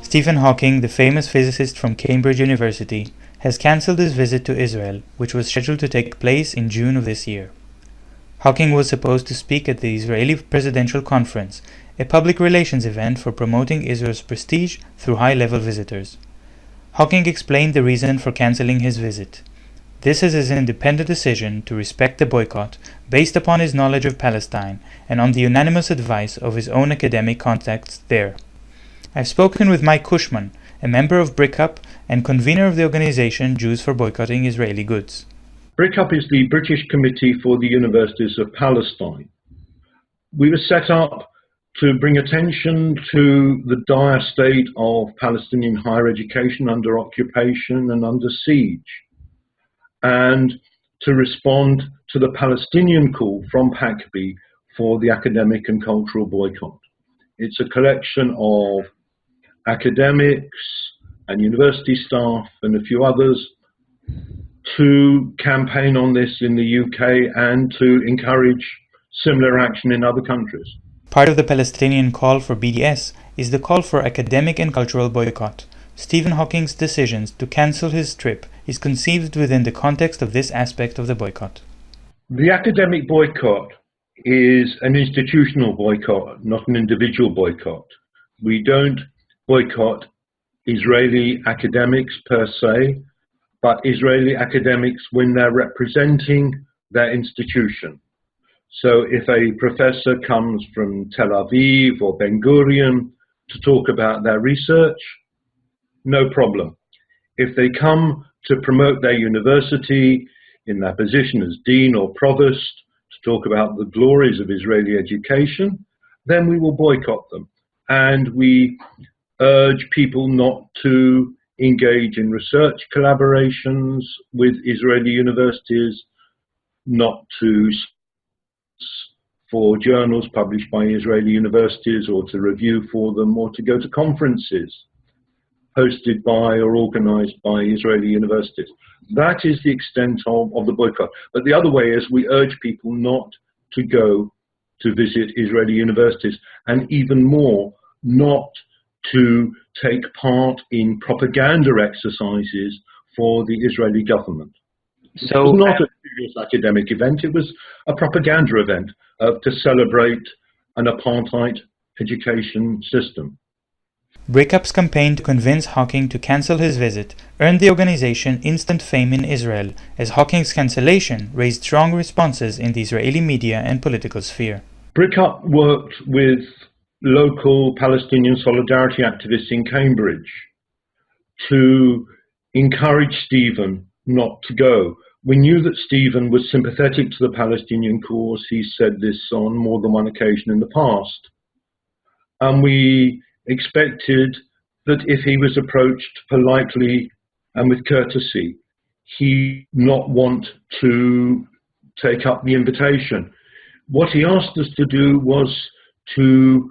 Stephen Hawking, the famous physicist from Cambridge University, has cancelled his visit to Israel, which was scheduled to take place in June of this year. Hawking was supposed to speak at the Israeli Presidential Conference, a public relations event for promoting Israel's prestige through high-level visitors. Hawking explained the reason for cancelling his visit. This is his independent decision to respect the boycott based upon his knowledge of Palestine and on the unanimous advice of his own academic contacts there. I've spoken with Mike Cushman, a member of BRICUP and convener of the organization Jews for Boycotting Israeli Goods. BRICUP is the British Committee for the Universities of Palestine. We were set up to bring attention to the dire state of Palestinian higher education under occupation and under siege, and to respond to the Palestinian call from PACB for the academic and cultural boycott. It's a collection of academics and university staff and a few others to campaign on this in the UK and to encourage similar action in other countries. Part of the Palestinian call for BDS is the call for academic and cultural boycott. Stephen Hawking's decisions to cancel his trip is conceived within the context of this aspect of the boycott. The academic boycott is an institutional boycott, not an individual boycott. We don't boycott Israeli academics per se, but Israeli academics when they're representing their institution. So if a professor comes from Tel Aviv or Ben Gurion to talk about their research, no problem. If they come to promote their university in their position as dean or provost to talk about the glories of Israeli education, then we will boycott them. And we urge people not to engage in research collaborations with Israeli universities, not to for journals published by Israeli universities or to review for them or to go to conferences hosted by or organized by Israeli universities. That is the extent of the boycott. But the other way is we urge people not to go to visit Israeli universities, and even more, not to take part in propaganda exercises for the Israeli government. So it was not a serious academic event, it was a propaganda event to celebrate an apartheid education system. BRICUP's campaign to convince Hawking to cancel his visit earned the organization instant fame in Israel, as Hawking's cancellation raised strong responses in the Israeli media and political sphere. BRICUP worked with local Palestinian solidarity activists in Cambridge to encourage Stephen not to go. We knew that Stephen was sympathetic to the Palestinian cause. He said this on more than one occasion in the past. And we expected that if he was approached politely and with courtesy, he not want to take up the invitation. What he asked us to do was to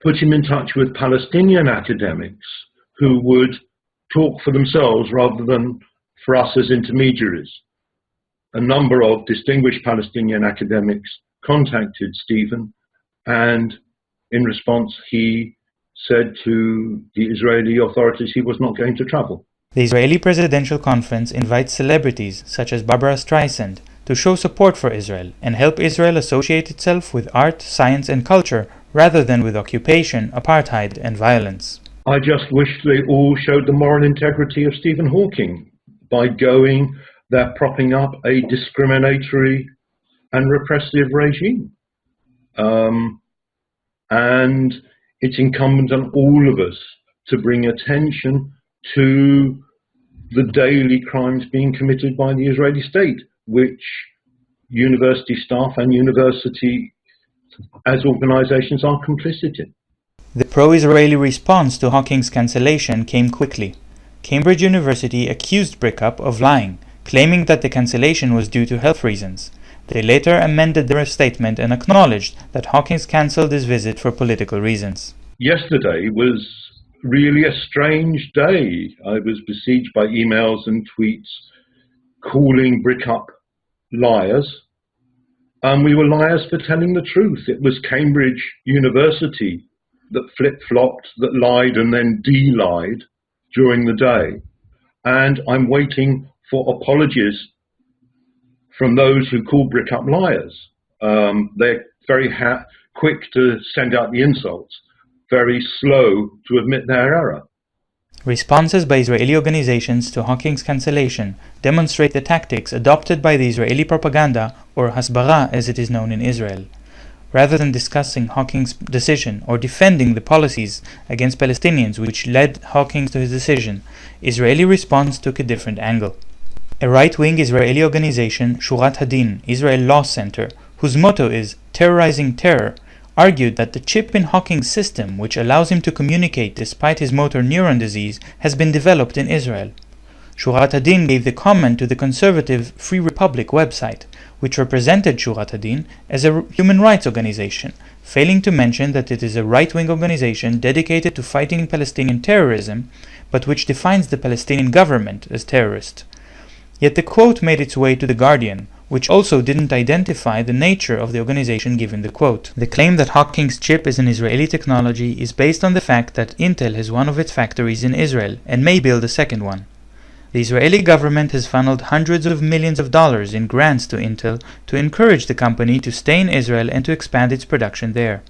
put him in touch with Palestinian academics who would talk for themselves rather than for us as intermediaries. A number of distinguished Palestinian academics contacted Stephen, and in response he said to the Israeli authorities he was not going to travel. The Israeli Presidential Conference invites celebrities such as Barbara Streisand to show support for Israel and help Israel associate itself with art, science and culture rather than with occupation, apartheid and violence. I just wish they all showed the moral integrity of Stephen Hawking. By going, they're propping up a discriminatory and repressive regime. And it's incumbent on all of us to bring attention to the daily crimes being committed by the Israeli state, which university staff and university as organizations are complicit in. The pro-Israeli response to Hawking's cancellation came quickly. Cambridge University accused BRICUP of lying, claiming that the cancellation was due to health reasons. They later amended their statement and acknowledged that Hawkins cancelled his visit for political reasons. Yesterday was really a strange day. I was besieged by emails and tweets calling BRICUP liars. And we were liars for telling the truth. It was Cambridge University that flip-flopped, that lied and then de-lied during the day. And I'm waiting for apologies from those who call Brick Up liars. They're very quick to send out the insults, very slow to admit their error. Responses by Israeli organizations to Hawking's cancellation demonstrate the tactics adopted by the Israeli propaganda, or hasbara as it is known in Israel. Rather than discussing Hawking's decision or defending the policies against Palestinians which led Hawking to his decision, Israeli response took a different angle. A right-wing Israeli organization, Shurat Hadin, Israel Law Center, whose motto is terrorizing terror, argued that the chip in Hawking's system, which allows him to communicate despite his motor neuron disease, has been developed in Israel. Shurat Hadin gave the comment to the conservative Free Republic website, which represented Shurat Hadin as a human rights organization, failing to mention that it is a right-wing organization dedicated to fighting Palestinian terrorism, but which defines the Palestinian government as terrorist. Yet the quote made its way to The Guardian, which also didn't identify the nature of the organization given the quote. The claim that Hawking's chip is an Israeli technology is based on the fact that Intel has one of its factories in Israel and may build a second one. The Israeli government has funneled hundreds of millions of dollars in grants to Intel to encourage the company to stay in Israel and to expand its production there.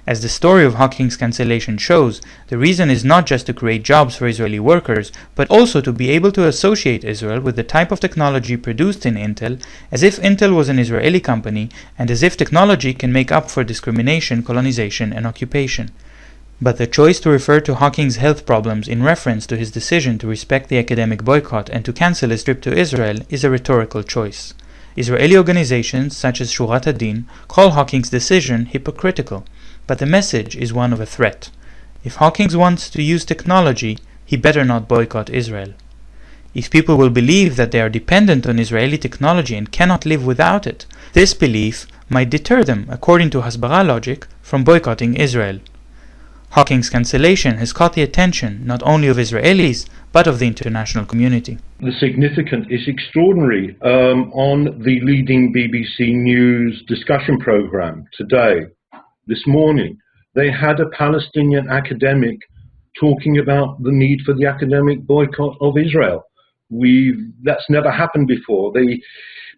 As the story of Hawking's cancellation shows, the reason is not just to create jobs for Israeli workers, but also to be able to associate Israel with the type of technology produced in Intel, as if Intel was an Israeli company, and as if technology can make up for discrimination, colonization, and occupation. But the choice to refer to Hawking's health problems in reference to his decision to respect the academic boycott and to cancel his trip to Israel is a rhetorical choice. Israeli organizations such as Shurat Hadin call Hawking's decision hypocritical, but the message is one of a threat. If Hawking wants to use technology, he better not boycott Israel. If people will believe that they are dependent on Israeli technology and cannot live without it, this belief might deter them, according to Hasbara logic, from boycotting Israel. Hawking's cancellation has caught the attention not only of Israelis, but of the international community. The significance is extraordinary. On the leading BBC News discussion program today, this morning, they had a Palestinian academic talking about the need for the academic boycott of Israel. That's never happened before. The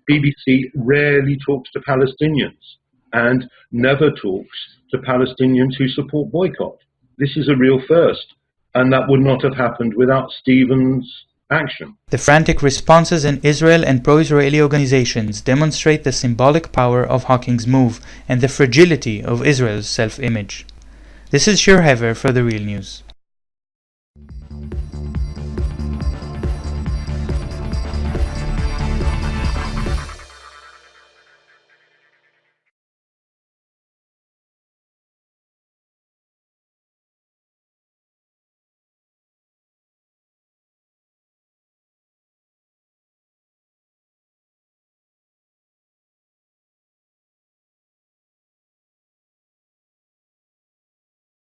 BBC rarely talks to Palestinians and never talks to Palestinians who support boycott. This is a real first, and that would not have happened without Stephen's action. The frantic responses in Israel and pro-Israeli organizations demonstrate the symbolic power of Hawking's move and the fragility of Israel's self-image. This is Shir Hever for The Real News.